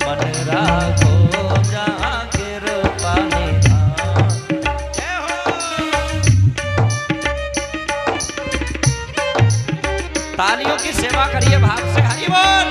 मन राखो जहाँ कृपा निधान। जय हो। तालियों की सेवा करिए भाव से, हरि बोल।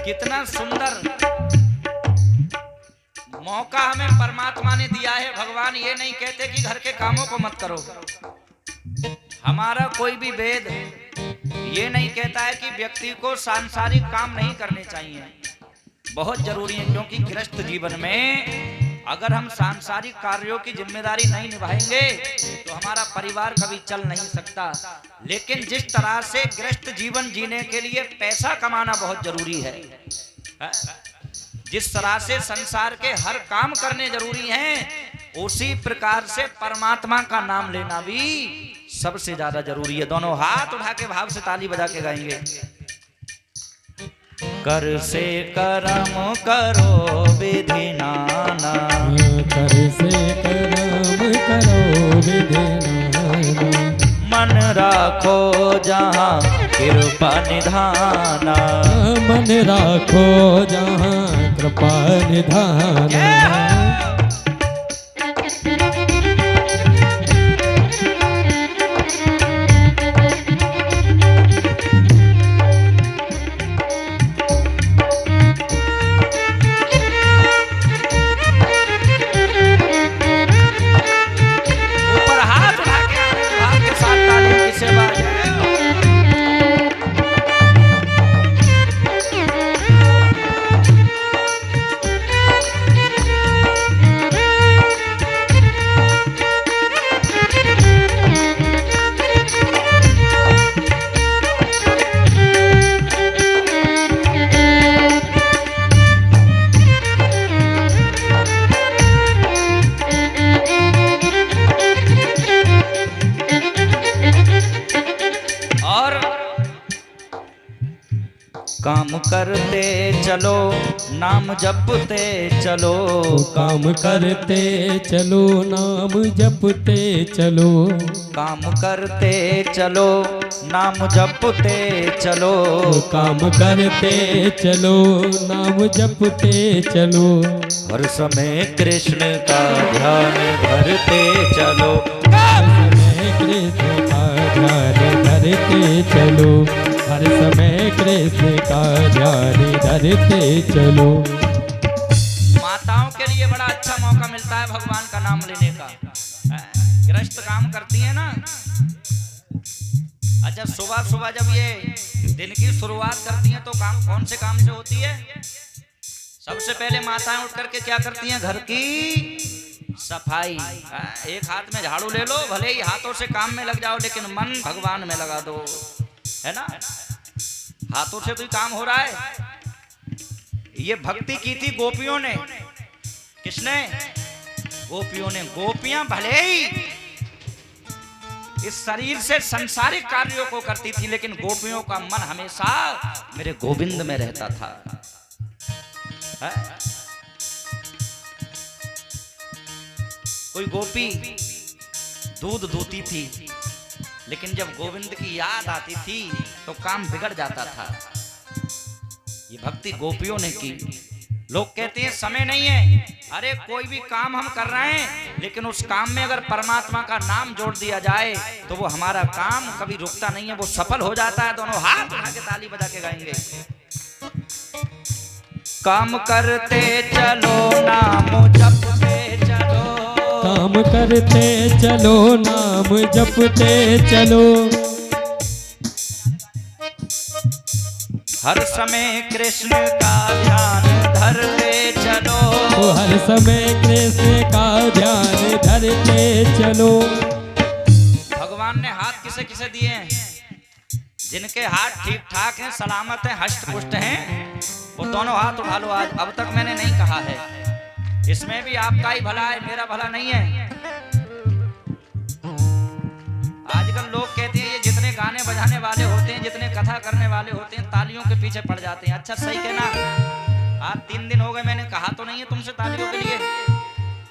कितना सुंदर मौका हमें परमात्मा ने दिया है। भगवान ये नहीं कहते कि घर के कामों को मत करो। हमारा कोई भी वेद ये नहीं कहता है कि व्यक्ति को सांसारिक काम नहीं करने चाहिए, बहुत जरूरी है। क्योंकि गृहस्थ जीवन में अगर हम सांसारिक कार्यों की जिम्मेदारी नहीं निभाएंगे तो हमारा परिवार कभी चल नहीं सकता। लेकिन जिस तरह से गृहस्थ जीवन जीने के लिए पैसा कमाना बहुत जरूरी है, जिस तरह से संसार के हर काम करने जरूरी हैं, उसी प्रकार से परमात्मा का नाम लेना भी सबसे ज्यादा जरूरी है। दोनों हाथ उठा के भाव से ताली बजा के गाएंगे। कर से कर्म करो विधि नाना, कर से कर्म करो विधि नाना, मन राखो जहाँ कृपा निधाना, मन राखो जहाँ कृपा निधाना। काम करते चलो नाम जपते चलो, काम करते चलो नाम जपते चलो, काम करते चलो नाम जपते चलो, काम करते चलो नाम जपते चलो, हर समय कृष्ण का ध्यान धरते चलो, हर समय कृष्ण का ध्यान धरते चलो, हर समय कृष्ण का ध्यान धरते चलो। माताओं के लिए बड़ा अच्छा मौका मिलता है भगवान का नाम लेने का। गृहस्थ काम करती है ना, अच्छा सुबह सुबह जब ये दिन की शुरुआत करती हैं तो काम कौन से काम से होती है? सबसे पहले माताएं उठ करके क्या करती हैं? घर की सफाई। एक हाथ में झाड़ू ले लो, भले ही हाथों से काम में लग जाओ लेकिन मन भगवान में लगा दो, है ना। हाथों से तो काम हो रहा है। ये भक्ति की थी गोपियों ने। किसने? गोपियों ने। गोपियां भले ही इस शरीर से संसारिक कार्यों को करती थी लेकिन गोपियों का मन हमेशा मेरे गोविंद में रहता था। है? कोई गोपी दूध दूती थी लेकिन जब गोविंद की याद आती थी तो काम बिगड़ जाता था। ये भक्ति गोपियों ने की। लोग कहते हैं समय नहीं है। अरे कोई भी काम हम कर रहे हैं लेकिन उस काम में अगर परमात्मा का नाम जोड़ दिया जाए तो वो हमारा काम कभी रुकता नहीं है, वो सफल हो जाता है। दोनों हाथ उठा के ताली बजा के गाएंगे। काम करते चलो नाम जपते चलो, काम करते चलो नाम जपते चलो, हर समय कृष्ण का ध्यान धरते चलो, हर समय कृष्ण का ध्यान धरते चलो। भगवान ने हाथ किसे किसे दिए हैं? जिनके हाथ ठीक ठाक हैं, सलामत हैं, हष्ट पुष्ट हैं, वो दोनों हाथ उठा लो। आज अब तक मैंने नहीं कहा है, इसमें भी आपका ही भला है, मेरा भला नहीं है। आजकल लोग कहते हैं ये जितने गाने बजा बजाने वाले होते हैं, जितने कथा करने वाले होते हैं, तालियों के पीछे पड़ जाते हैं। अच्छा सही कहना, आज 3 दिन हो गए, मैंने कहा तो नहीं है तुमसे तालियों के लिए,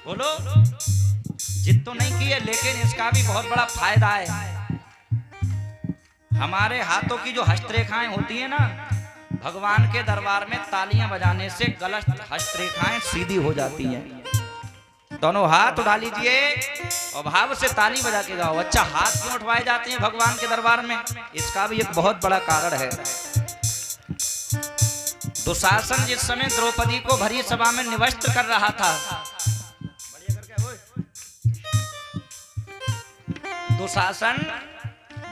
बोलो जिद तो नहीं की है, लेकिन इसका भी बहुत बड़ा फायदा है। हमारे हाथों की जो हस्तरेखाएं होती है ना, भगवान के दरबार में तालियां बजाने से गलत हस्तरेखाएं सीधी हो जाती हैं। दोनों हाथ उठा लीजिए और भाव से ताली बजा के गाओ। अच्छा, हाथ क्यों उठवाए जाते हैं भगवान के दरबार में? इसका भी एक बहुत बड़ा कारण है। दुशासन जिस समय द्रौपदी को भरी सभा में निवस्त्र कर रहा था, दुशासन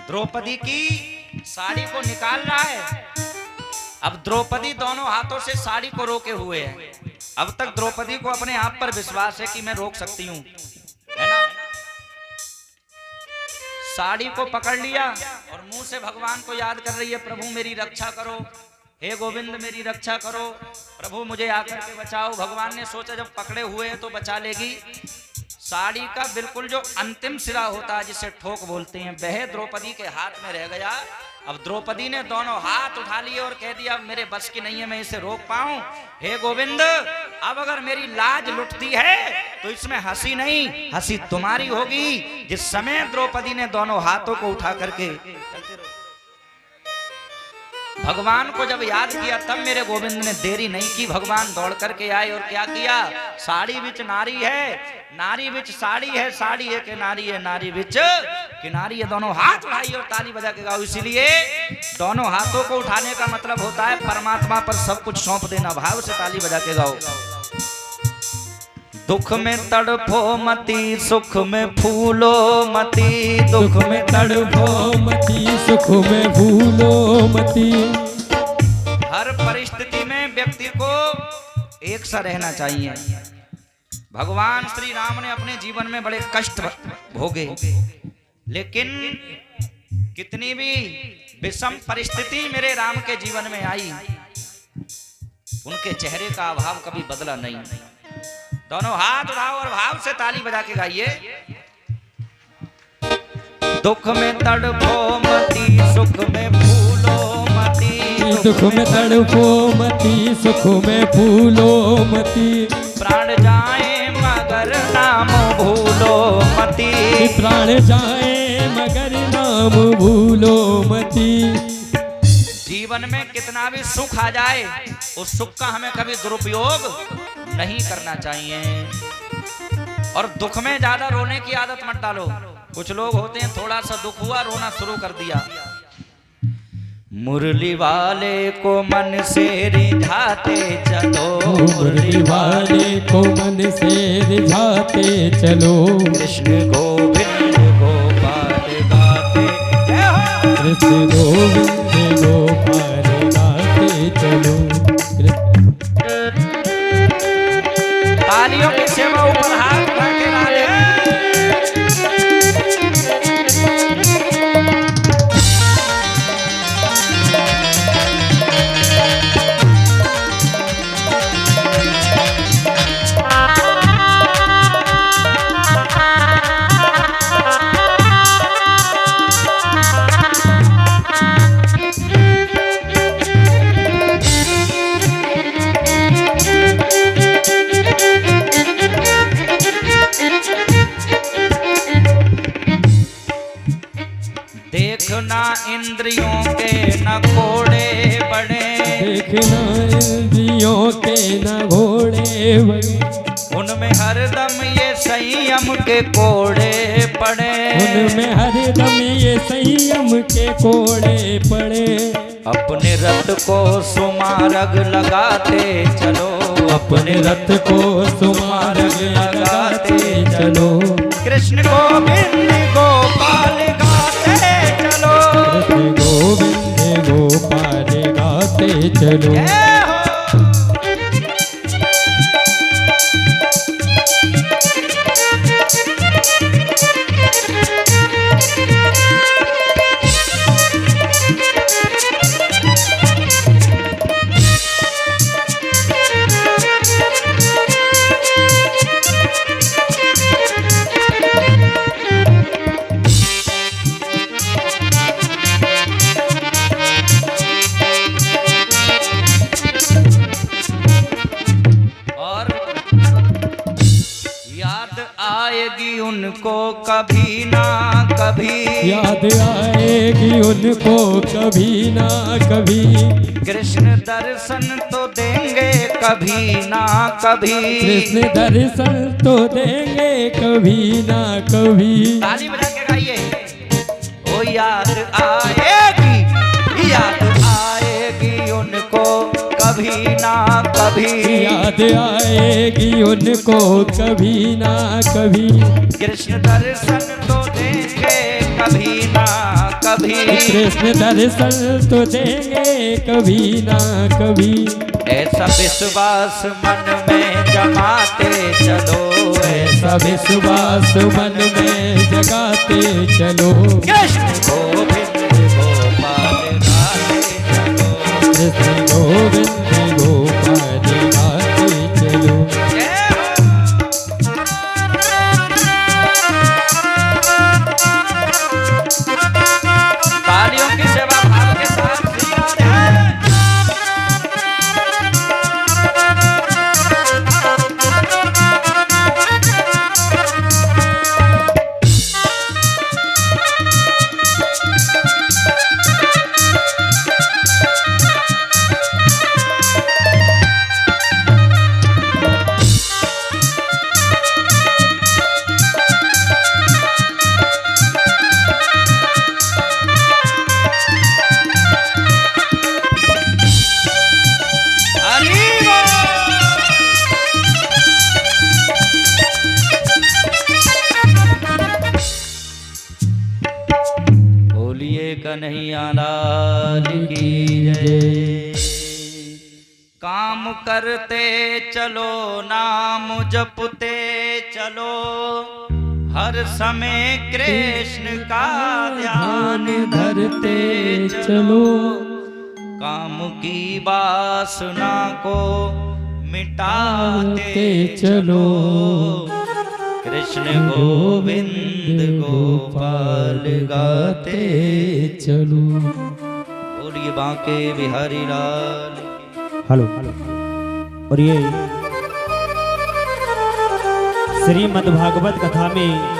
द्रौपदी की साड़ी को निकाल रहा है। अब द्रौपदी दोनों हाथों से साड़ी को रोके हुए है। अब तक द्रौपदी को अपने आप पर विश्वास है कि मैं रोक सकती हूँ, है ना। साड़ी को पकड़ लिया और मुंह से भगवान को याद कर रही है, प्रभु मेरी रक्षा करो, हे गोविंद मेरी रक्षा करो, प्रभु मुझे आकर के बचाओ। भगवान ने सोचा जब पकड़े हुए हैं तो बचा लेगी। साड़ी का बिल्कुल जो अंतिम सिरा होता है, जिसे ठोक बोलते हैं, वह द्रौपदी के हाथ में रह गया। अब द्रौपदी ने दोनों हाथ उठा लिए और कह दिया, अब मेरे बस की नहीं है मैं इसे रोक पाऊं। हे गोविंद, अब अगर मेरी लाज लुटती है तो इसमें हंसी नहीं, हंसी तुम्हारी होगी। जिस समय द्रौपदी ने दोनों हाथों को उठा करके भगवान को जब याद किया, तब मेरे गोविंद ने देरी नहीं की, भगवान दौड़ करके आए और क्या किया, साड़ी बिच नारी है, नारी बिच साड़ी है, साड़ी है के नारी है, नारी बिच किनारी है। दोनों हाथ उठाइए और ताली बजा के गाओ। इसीलिए दोनों हाथों को उठाने का मतलब होता है परमात्मा पर सब कुछ सौंप देना। भाव से ताली बजा के गाओ। दुख में तड़फो मती, सुख में फूलो मती, दुख में तड़फो मती, सुख में भूलो मती। हर परिस्थिति में व्यक्ति को एक सा रहना चाहिए। भगवान श्री राम ने अपने जीवन में बड़े कष्ट भोगे, लेकिन कितनी भी विषम परिस्थिति मेरे राम के जीवन में आई, उनके चेहरे का अभाव कभी बदला नहीं। दोनों हाथ उठाओ और भाव से ताली बजा के गाइए। दुख में तड़फो मती, सुख में फूलो मती, दुख में तड़फो मती, सुख में फूलो मती। प्राण जाए मगर नाम भूलो मती, प्राण जाए मगर नाम भूलो मती। जीवन में कितना भी सुख आ जाए, उस सुख का हमें कभी दुरुपयोग नहीं करना चाहिए। और दुख में ज्यादा रोने की आदत मत डालो। कुछ लोग होते हैं, थोड़ा सा दुख हुआ रोना शुरू कर दिया। मुरली वाले को मन से रिझाते चलो, मुरली वाले को मन से रिझाते चलो। कृष्ण गोविंद गोपाल गाते, कृष्ण गोविंद गोपाल गाते चलो। तालियों की सेवा ऊपर हाथ उठा के डाले। देखना इंद्रियों के न घोड़े बड़े, देखना इंद्रियों के न घोड़े बड़े। उनमें हरदम ये संयम के कोड़े पड़े, उनमें हरदम ये संयम के कोड़े पड़े। अपने रथ को सुमारग लगाते चलो, अपने रथ को सुमारग लगाते चलो। कृष्ण गोविंद गोपाल गाते चलो, कृष्ण गोविंद गोपाल गाते चलो। कभी ना कभी, याद आएगी उनको कभी ना कभी। कृष्ण दर्शन तो देंगे कभी ना कभी, कृष्ण दर्शन तो देंगे कभी ना कभी। ताली बजा के गाइए। ओ याद आएगी, याद आएगी उनको कभी ना कभी, याद आएगी उनको कभी ना कभी। कृष्ण दर्शन तो देंगे कभी ना कभी, कृष्ण दर्शन तो देंगे कभी ना कभी। ऐसा विश्वास मन में जमाते चलो, ऐसा विश्वास मन में जगाते चलो। कृष्ण गोविंद गोपाल गाते चलो, कृष्ण गोविंद गोपाल गाते चलो। जय हो। तालियों की सेवा भाव के साथ श्री राधे। बोलिए कन्हैया लाल की जय। काम करते चलो नाम जपते चलो, हर समय कृष्ण का ध्यान धरते चलो, काम की वासना को मिटाते चलो, कृष्ण गोविंद गोपाल गाते चलो। बोलिए बांके बिहारी लाल। हेलो। और ये श्रीमद् भागवत कथा में